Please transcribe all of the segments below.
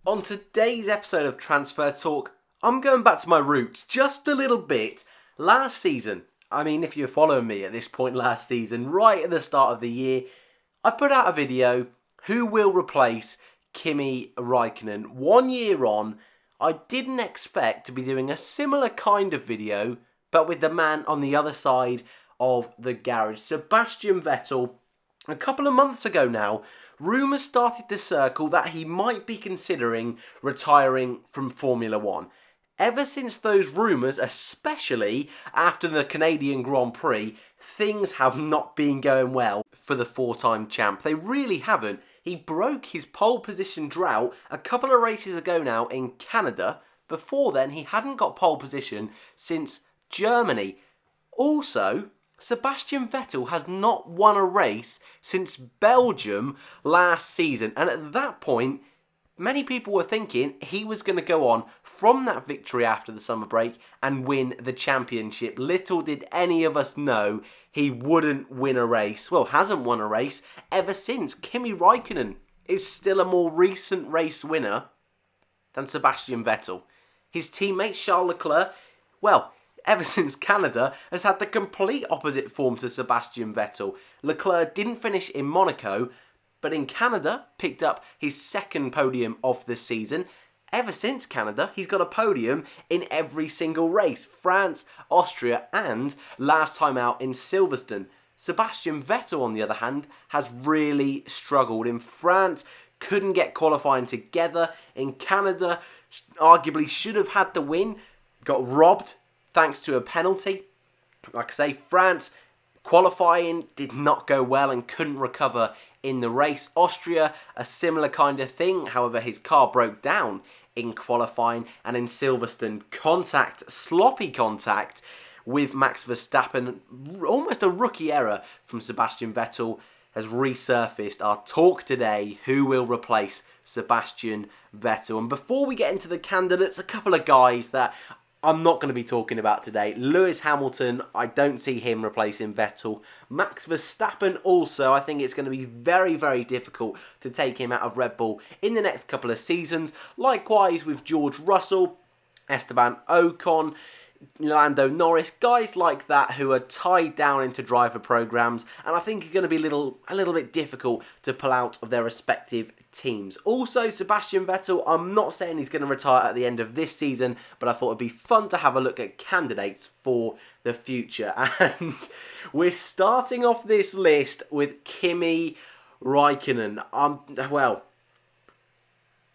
On today's episode of Transfer Talk, I'm going back to my roots just a little bit. Last season, if you're following me at this point last season, right at the start of the year, I put out a video, who will replace Kimi Raikkonen? 1 year on, I didn't expect to be doing a similar kind of video, but with the man on the other side of the garage, Sebastian Vettel. A couple of months ago now, rumours started to circle that he might be considering retiring from Formula 1. Ever since those rumours, especially after the Canadian Grand Prix, things have not been going well for the four-time champ. They really haven't. He broke his pole position drought a couple of races ago now in Canada. Before then, he hadn't got pole position since Germany. Also, Sebastian Vettel has not won a race since Belgium last season, and at that point, many people were thinking he was going to go on from that victory after the summer break and win the championship. Little did any of us know he wouldn't win a race. Well, hasn't won a race ever since. Kimi Raikkonen is still a more recent race winner than Sebastian Vettel. His teammate Charles Leclerc, well, ever since Canada, has had the complete opposite form to Sebastian Vettel. Leclerc didn't finish in Monaco, but in Canada, picked up his second podium of the season. Ever since Canada, he's got a podium in every single race. France, Austria, and last time out in Silverstone. Sebastian Vettel, on the other hand, has really struggled. In France, couldn't get qualifying together. In Canada, arguably should have had the win. Got robbed thanks to a penalty. Like I say, France qualifying did not go well and couldn't recover in the race. Austria, a similar kind of thing. However, his car broke down in qualifying, and in Silverstone, sloppy contact with Max Verstappen. Almost a rookie error from Sebastian Vettel has resurfaced. Our talk today, who will replace Sebastian Vettel? And before we get into the candidates, a couple of guys that I'm not going to be talking about today. Lewis Hamilton, I don't see him replacing Vettel. Max Verstappen also, I think it's going to be very, very difficult to take him out of Red Bull in the next couple of seasons. Likewise with George Russell, Esteban Ocon, Lando Norris, guys like that who are tied down into driver programs, and I think are going to be a little bit difficult to pull out of their respective teams. Also, Sebastian Vettel, I'm not saying he's going to retire at the end of this season, but I thought it'd be fun to have a look at candidates for the future. And we're starting off this list with Kimi Raikkonen.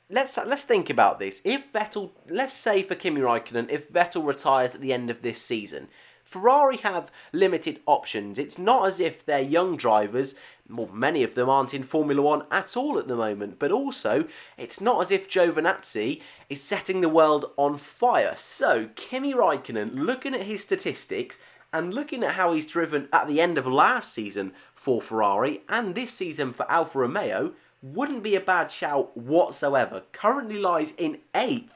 Let's think about this. If Vettel, let's say for Kimi Raikkonen, if Vettel retires at the end of this season, Ferrari have limited options. It's not as if their young drivers, well, many of them aren't in Formula 1 at all at the moment, but also it's not as if Giovinazzi is setting the world on fire. So Kimi Raikkonen, looking at his statistics and looking at how he's driven at the end of last season for Ferrari and this season for Alfa Romeo, wouldn't be a bad shout whatsoever. Currently lies in 8th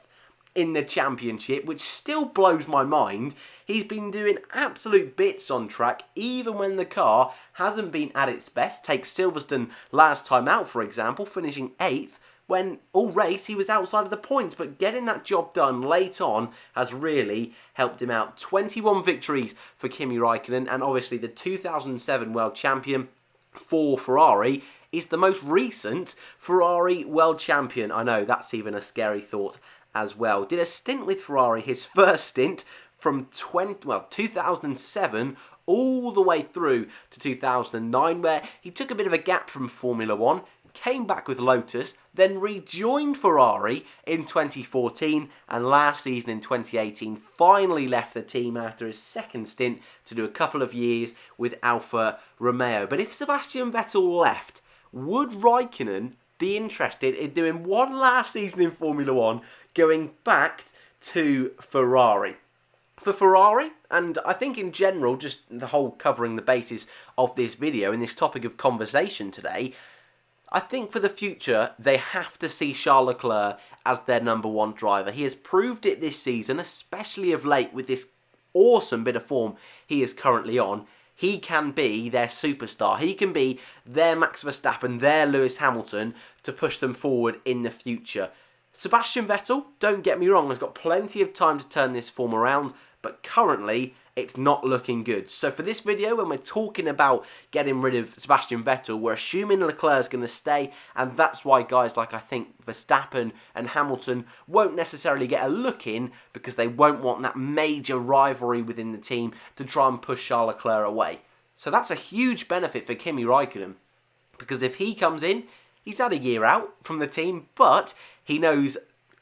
in the championship, which still blows my mind. He's been doing absolute bits on track, even when the car hasn't been at its best. Take Silverstone last time out, for example, finishing 8th, when all race he was outside of the points, but getting that job done late on has really helped him out. 21 victories for Kimi Raikkonen, and obviously the 2007 world champion for Ferrari is the most recent Ferrari world champion. I know, that's even a scary thought as well. Did a stint with Ferrari, his first stint from 2007 all the way through to 2009, where he took a bit of a gap from Formula 1, came back with Lotus, then rejoined Ferrari in 2014, and last season in 2018 finally left the team after his second stint to do a couple of years with Alfa Romeo. But if Sebastian Vettel left, would Raikkonen be interested in doing one last season in Formula 1, going back to Ferrari? For Ferrari, and I think in general, just the whole covering the basis of this video and this topic of conversation today, I think for the future, they have to see Charles Leclerc as their number one driver. He has proved it this season, especially of late with this awesome bit of form he is currently on. He can be their superstar. He can be their Max Verstappen, their Lewis Hamilton to push them forward in the future. Sebastian Vettel, don't get me wrong, has got plenty of time to turn this form around, but currently it's not looking good. So for this video, when we're talking about getting rid of Sebastian Vettel, we're assuming Leclerc's going to stay, and that's why guys like I think Verstappen and Hamilton won't necessarily get a look in, because they won't want that major rivalry within the team to try and push Charles Leclerc away. So that's a huge benefit for Kimi Raikkonen, because if he comes in, he's had a year out from the team, but he knows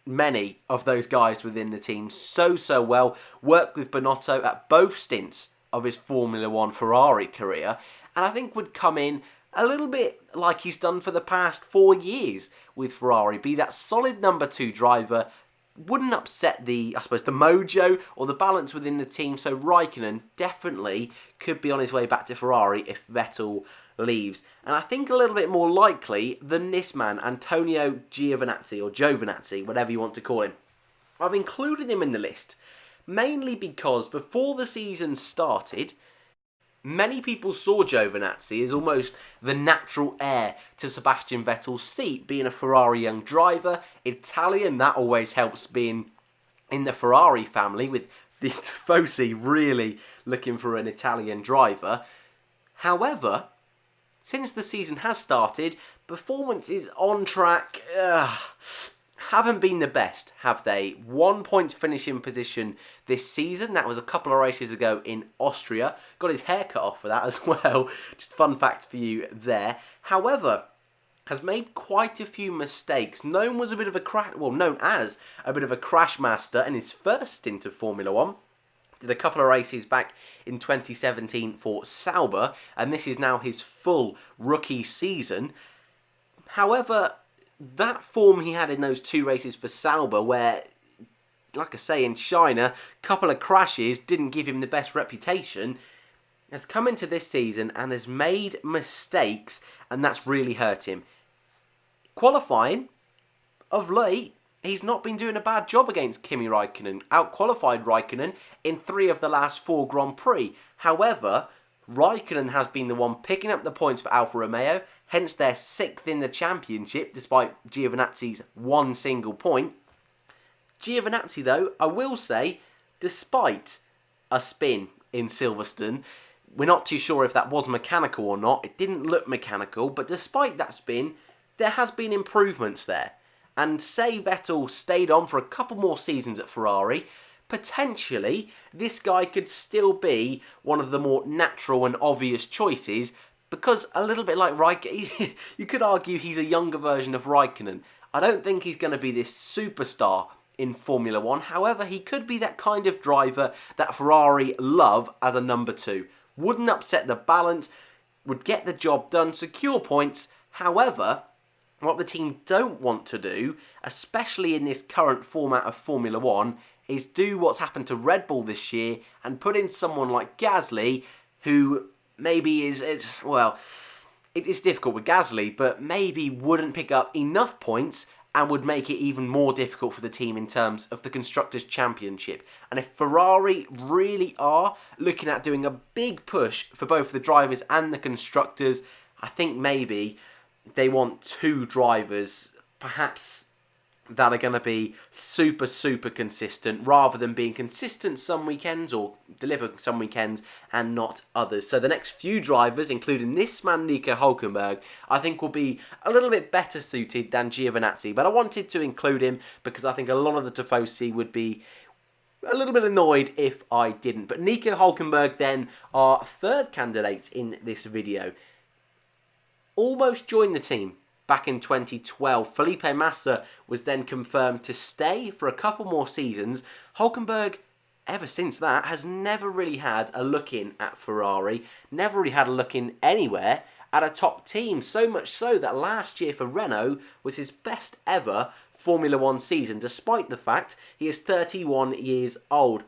many of those guys within the team so well, worked with Binotto at both stints of his Formula 1 Ferrari career, and I think would come in a little bit like he's done for the past 4 years with Ferrari, be that solid number 2 driver, wouldn't upset the mojo or the balance within the team, so Raikkonen definitely could be on his way back to Ferrari if Vettel leaves. And I think a little bit more likely than this man, Antonio Giovinazzi, or Giovinazzi, whatever you want to call him. I've included him in the list, mainly because before the season started, many people saw Giovinazzi as almost the natural heir to Sebastian Vettel's seat, being a Ferrari young driver, Italian, that always helps being in the Ferrari family, with the Tifosi really looking for an Italian driver. However, since the season has started, performances on track haven't been the best, have they? 1 point finishing position this season. That was a couple of races ago in Austria. Got his hair cut off for that as well. Just fun fact for you there. However, has made quite a few mistakes. Known as a bit of a crash master in his first stint of Formula 1. Did a couple of races back in 2017 for Sauber, and this is now his full rookie season. However, that form he had in those 2 races for Sauber, where, like I say, in China, a couple of crashes didn't give him the best reputation, has come into this season and has made mistakes, and that's really hurt him. Qualifying, of late, he's not been doing a bad job against Kimi Raikkonen. Out-qualified Raikkonen in 3 of the last 4 Grand Prix. However, Raikkonen has been the one picking up the points for Alfa Romeo, hence they're 6th in the championship, despite Giovinazzi's 1 single point. Giovinazzi, though, I will say, despite a spin in Silverstone, we're not too sure if that was mechanical or not. It didn't look mechanical, but despite that spin, there has been improvements there. And say Vettel stayed on for a couple more seasons at Ferrari, potentially this guy could still be one of the more natural and obvious choices, because a little bit like Raikkonen, you could argue he's a younger version of Raikkonen. I don't think he's going to be this superstar in Formula 1, however he could be that kind of driver that Ferrari love as a number 2. Wouldn't upset the balance, would get the job done, secure points. However, what the team don't want to do, especially in this current format of Formula 1, is do what's happened to Red Bull this year and put in someone like Gasly, who maybe it is difficult with Gasly, but maybe wouldn't pick up enough points and would make it even more difficult for the team in terms of the Constructors' Championship. And if Ferrari really are looking at doing a big push for both the drivers and the constructors, I think maybe they want 2 drivers, perhaps, that are going to be super consistent, rather than being consistent some weekends or deliver some weekends and not others. So the next few drivers, including this man NICO Hulkenberg, I think will be a little bit better suited than Giovinazzi. But I wanted to include him because I think a lot of the Tifosi would be a little bit annoyed if I didn't. But NICO Hulkenberg then, our 3rd candidate in this video, almost joined the team back in 2012. Felipe Massa was then confirmed to stay for a couple more seasons. Hulkenberg, ever since that, has never really had a look in at Ferrari, never really had a look in anywhere at a top team, so much so that last year for Renault was his best ever Formula 1 season, despite the fact he is 31 years old.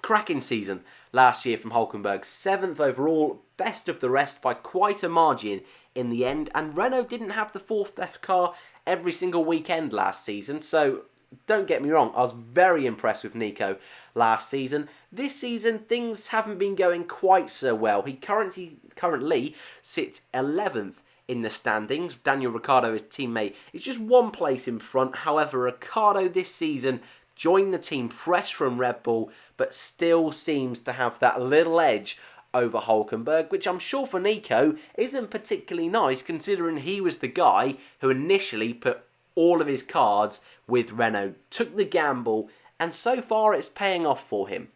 Cracking season last year from Hulkenberg, 7th overall, best of the rest by quite a margin in the end, and Renault didn't have the 4th best car every single weekend last season, so don't get me wrong, I was very impressed with NICO last season. This season, things haven't been going quite so well. He currently sits 11th in the standings. Daniel Ricciardo, his teammate, is just one place in front. However, Ricciardo this season joined the team fresh from Red Bull, but still seems to have that little edge over Hulkenberg, which I'm sure for NICO isn't particularly nice, considering he was the guy who initially put all of his cards with Renault, took the gamble, and so far it's paying off for him.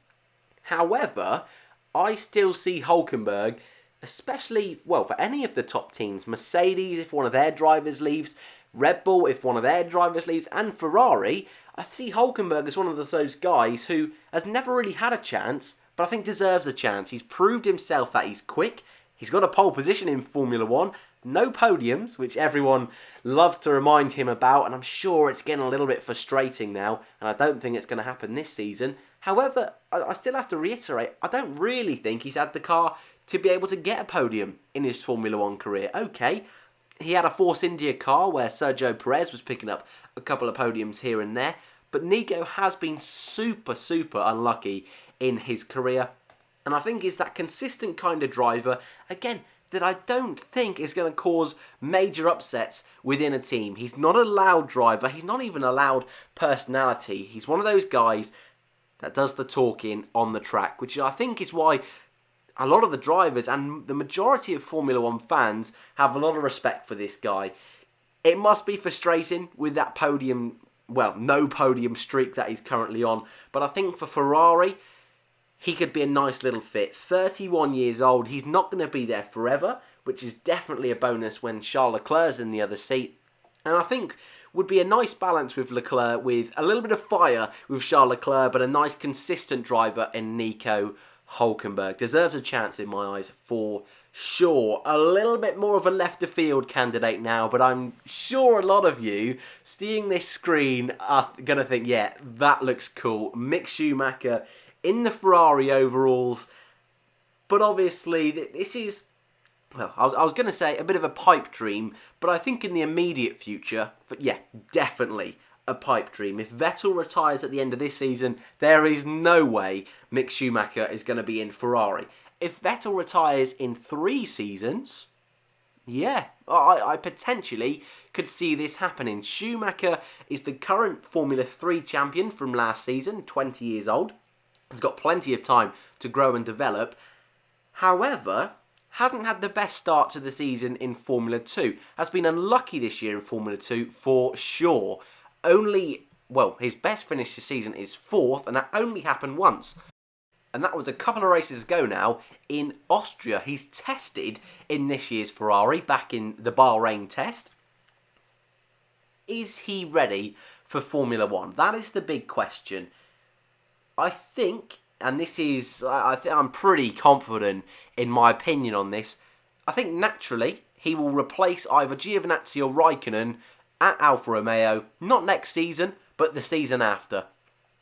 However, I still see Hulkenberg, especially, well, for any of the top teams, Mercedes if one of their drivers leaves, Red Bull if one of their drivers leaves, and Ferrari, I see Hulkenberg as one of those guys who has never really had a chance, but I think deserves a chance. He's proved himself that he's quick. He's got a pole position in Formula 1. No podiums, which everyone loves to remind him about, and I'm sure it's getting a little bit frustrating now, and I don't think it's going to happen this season. However, I still have to reiterate, I don't really think he's had the car to be able to get a podium in his Formula 1 career. Okay, he had a Force India car where Sergio Perez was picking up a couple of podiums here and there, but NICO has been super unlucky in his career, and I think he's that consistent kind of driver, again, that I don't think is going to cause major upsets within a team. He's not a loud driver, he's not even a loud personality. He's one of those guys that does the talking on the track, which I think is why a lot of the drivers and the majority of Formula 1 fans have a lot of respect for this guy. It must be frustrating with that podium, well, no podium streak that he's currently on, but I think for Ferrari, he could be a nice little fit. 31 years old, he's not going to be there forever, which is definitely a bonus when Charles Leclerc's in the other seat. And I think would be a nice balance with Leclerc, with a little bit of fire with Charles Leclerc, but a nice consistent driver in Nico Hulkenberg. Deserves a chance in my eyes for sure. A little bit more of a left of field candidate now, but I'm sure a lot of you seeing this screen are going to think, yeah, that looks cool. Mick Schumacher in the Ferrari overalls, but obviously this is, well, I was going to say a bit of a pipe dream, but I think in the immediate future, yeah, definitely a pipe dream. If Vettel retires at the end of this season, there is no way Mick Schumacher is going to be in Ferrari. If Vettel retires in 3 seasons, yeah, I potentially could see this happening. Schumacher is the current Formula 3 champion from last season, 20 years old. He's got plenty of time to grow and develop. However, hasn't had the best start to the season in Formula 2. Has been unlucky this year in Formula 2 for sure. His best finish this season is 4th, and that only happened once. And that was a couple of races ago now in Austria. He's tested in this year's Ferrari, back in the Bahrain test. Is he ready for Formula 1? That is the big question. I think, and this is, I'm pretty confident in my opinion on this, I think naturally he will replace either Giovinazzi or Raikkonen at Alfa Romeo, not next season, but the season after.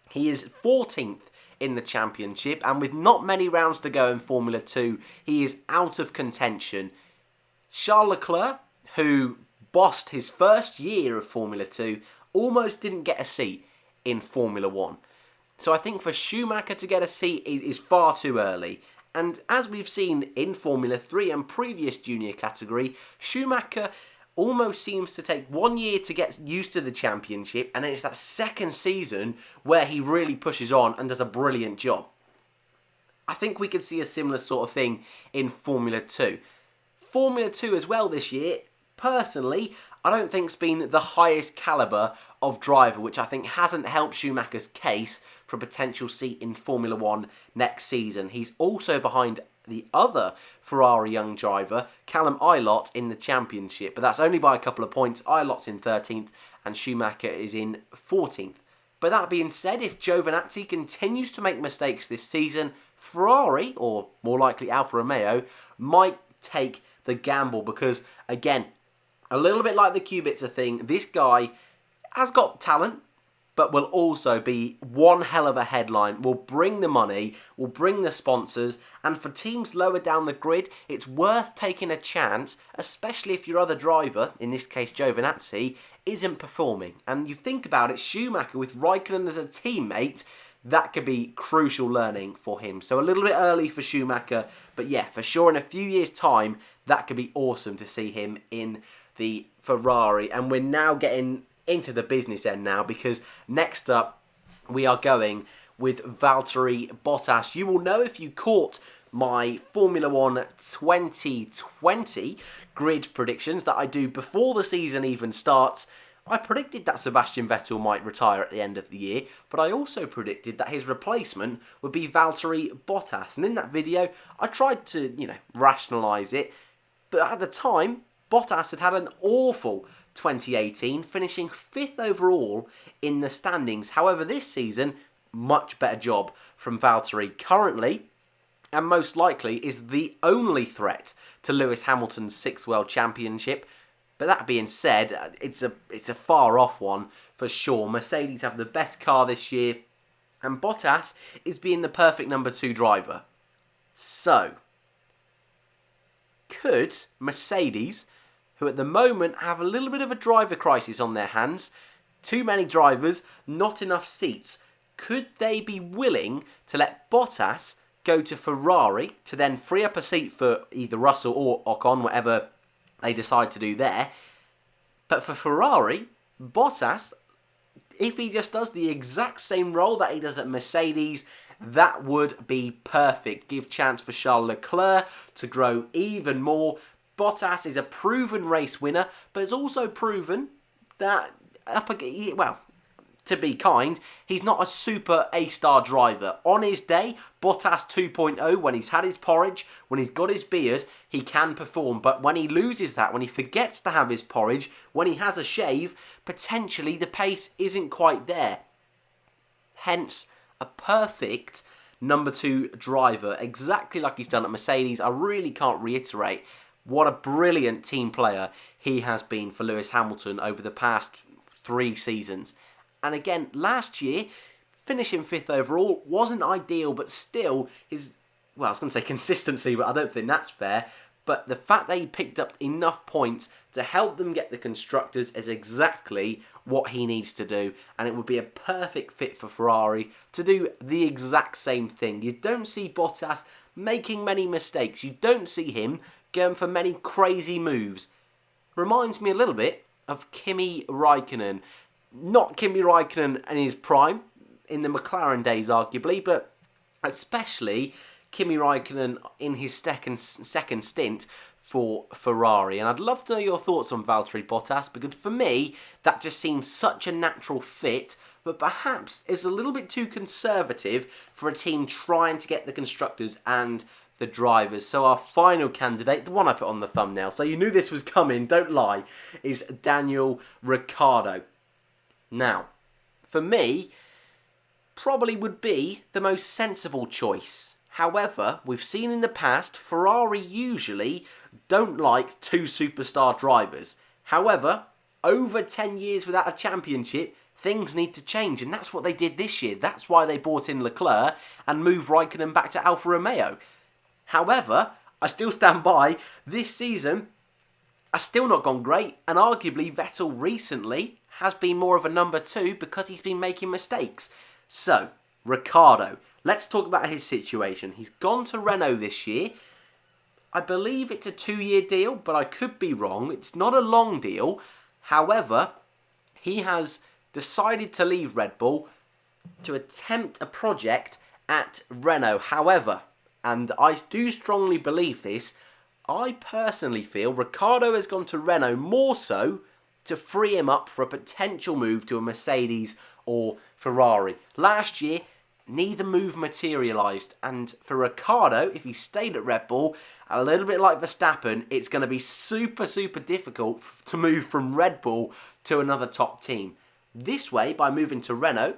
He is 14th in the championship, and with not many rounds to go in Formula 2, he is out of contention. Charles Leclerc, who bossed his first year of Formula 2, almost didn't get a seat in Formula 1. So I think for Schumacher to get a seat is far too early. And as we've seen in Formula 3 and previous junior category, Schumacher almost seems to take 1 year to get used to the championship, and then it's that second season where he really pushes on and does a brilliant job. I think we could see a similar sort of thing in Formula 2. Formula 2 as well this year, personally, I don't think it's been the highest calibre of driver, which I think hasn't helped Schumacher's case for a potential seat in Formula 1 next season. He's also behind the other Ferrari young driver, Callum Ilott, in the championship, but that's only by a couple of points. Ilott's in 13th and Schumacher is in 14th. But that being said, if Giovinazzi continues to make mistakes this season, Ferrari, or more likely Alfa Romeo, might take the gamble because, again, a little bit like the Kubica thing, this guy has got talent, but will also be one hell of a headline, will bring the money, will bring the sponsors, and for teams lower down the grid, it's worth taking a chance, especially if your other driver, in this case Giovinazzi, isn't performing. And you think about it, Schumacher with Raikkonen as a teammate, that could be crucial learning for him. So a little bit early for Schumacher, but yeah, for sure in a few years' time, that could be awesome to see him in the Ferrari. And we're now getting into the business end now, because next up we are going with Valtteri Bottas. You will know if you caught my Formula 1 2020 grid predictions that I do before the season even starts. I predicted that Sebastian Vettel might retire at the end of the year, but I also predicted that his replacement would be Valtteri Bottas. And in that video, I tried to, rationalise it, but at the time, Bottas had an awful 2018, finishing 5th overall in the standings. However, this season, much better job from Valtteri. Currently, and most likely, is the only threat to Lewis Hamilton's 6th World Championship. But that being said, it's a far off one for sure. Mercedes have the best car this year, and Bottas is being the perfect number 2 driver. So, could Mercedes, who at the moment have a little bit of a driver crisis on their hands, too many drivers, not enough seats, could they be willing to let Bottas go to Ferrari to then free up a seat for either Russell or Ocon, whatever they decide to do there? But for Ferrari, Bottas, if he just does the exact same role that he does at Mercedes, that would be perfect. Give chance for Charles Leclerc to grow even more. Bottas is a proven race winner, but has also proven that, to be kind, he's not a super A-star driver. On his day, Bottas 2.0, when he's had his porridge, when he's got his beard, he can perform. But when he loses that, when he forgets to have his porridge, when he has a shave, potentially the pace isn't quite there. Hence, a perfect number 2 driver, exactly like he's done at Mercedes. I really can't reiterate what a brilliant team player he has been for Lewis Hamilton over the past 3 seasons. And again, last year, finishing 5th overall wasn't ideal, but still, I was going to say consistency, but I don't think that's fair. But the fact that he picked up enough points to help them get the Constructors is exactly what he needs to do. And it would be a perfect fit for Ferrari to do the exact same thing. You don't see Bottas making many mistakes. You don't see him going for many crazy moves. Reminds me a little bit of Kimi Raikkonen. Not Kimi Raikkonen in his prime, in the McLaren days arguably, but especially Kimi Raikkonen in his second stint for Ferrari. And I'd love to know your thoughts on Valtteri Bottas, because for me, that just seems such a natural fit, but perhaps is a little bit too conservative for a team trying to get the Constructors and the drivers. So our final candidate, the one I put on the thumbnail, so you knew this was coming, don't lie, is Daniel Ricciardo. Now, for me, probably would be the most sensible choice. However, we've seen in the past, Ferrari usually don't like 2 superstar drivers. However, over 10 years without a championship, things need to change, and that's what they did this year. That's why they brought in Leclerc and moved Raikkonen back to Alfa Romeo. However, I still stand by, this season has still not gone great, and arguably Vettel recently has been more of a number 2 because he's been making mistakes. So, Ricciardo, let's talk about his situation. He's gone to Renault this year. I believe it's a 2-year deal, but I could be wrong. It's not a long deal. However, he has decided to leave Red Bull to attempt a project at Renault. However, and I do strongly believe this, I personally feel Ricciardo has gone to Renault more so to free him up for a potential move to a Mercedes or Ferrari. Last year, neither move materialised, and for Ricciardo, if he stayed at Red Bull, a little bit like Verstappen, it's going to be super, super difficult to move from Red Bull to another top team. This way, by moving to Renault,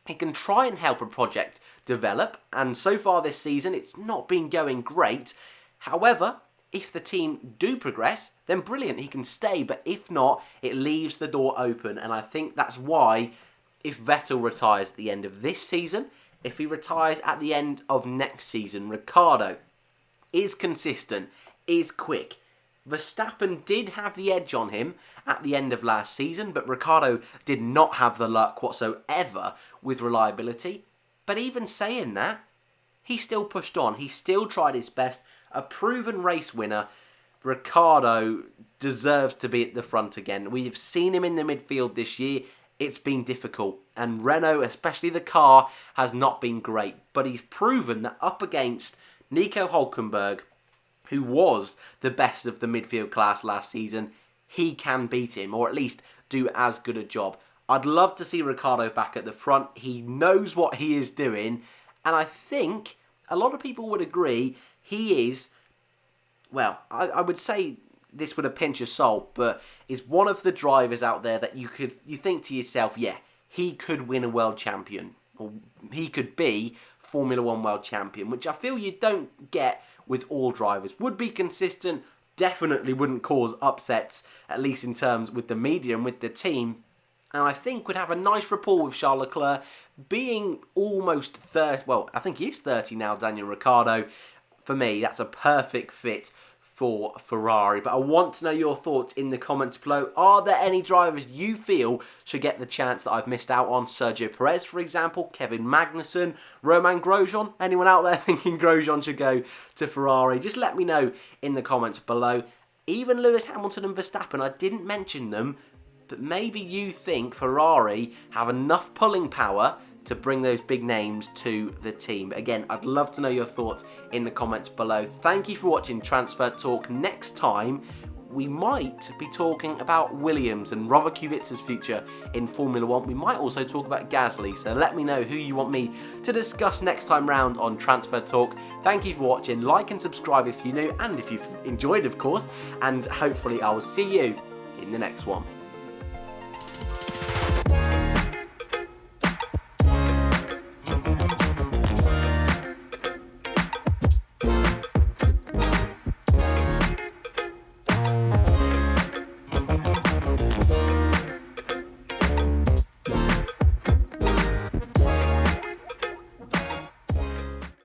he can try and help a project develop, and so far this season, it's not been going great. However, if the team do progress, then brilliant, he can stay. But if not, it leaves the door open. And I think that's why, if Vettel retires at the end of this season, if he retires at the end of next season, Ricciardo is consistent, is quick. Verstappen did have the edge on him at the end of last season, but Ricciardo did not have the luck whatsoever with reliability. But even saying that, he still pushed on. He still tried his best. A proven race winner. Ricciardo deserves to be at the front again. We've seen him in the midfield this year. It's been difficult. And Renault, especially the car, has not been great. But he's proven that up against NICO Hulkenberg, who was the best of the midfield class last season, he can beat him, or at least do as good a job. I'd love to see Ricciardo back at the front. He knows what he is doing. And I think a lot of people would agree he is, well, I would say this with a pinch of salt, but is one of the drivers out there that you think to yourself, yeah, he could win a world champion. Or he could be Formula 1 world champion, which I feel you don't get with all drivers. Would be consistent, definitely wouldn't cause upsets, at least in terms with the media and with the team. And I think would have a nice rapport with Charles Leclerc, being almost 30, well, I think he is 30 now, Daniel Ricciardo. For me, that's a perfect fit for Ferrari. But I want to know your thoughts in the comments below. Are there any drivers you feel should get the chance that I've missed out on? Sergio Perez, for example, Kevin Magnussen, Romain Grosjean. Anyone out there thinking Grosjean should go to Ferrari? Just let me know in the comments below. Even Lewis Hamilton and Verstappen, I didn't mention them, but maybe you think Ferrari have enough pulling power to bring those big names to the team. But again, I'd love to know your thoughts in the comments below. Thank you for watching Transfer Talk. Next time, we might be talking about Williams and Robert Kubica's future in Formula 1. We might also talk about Gasly, so let me know who you want me to discuss next time round on Transfer Talk. Thank you for watching. Like and subscribe if you're new, and if you've enjoyed, of course, and hopefully I will see you in the next one.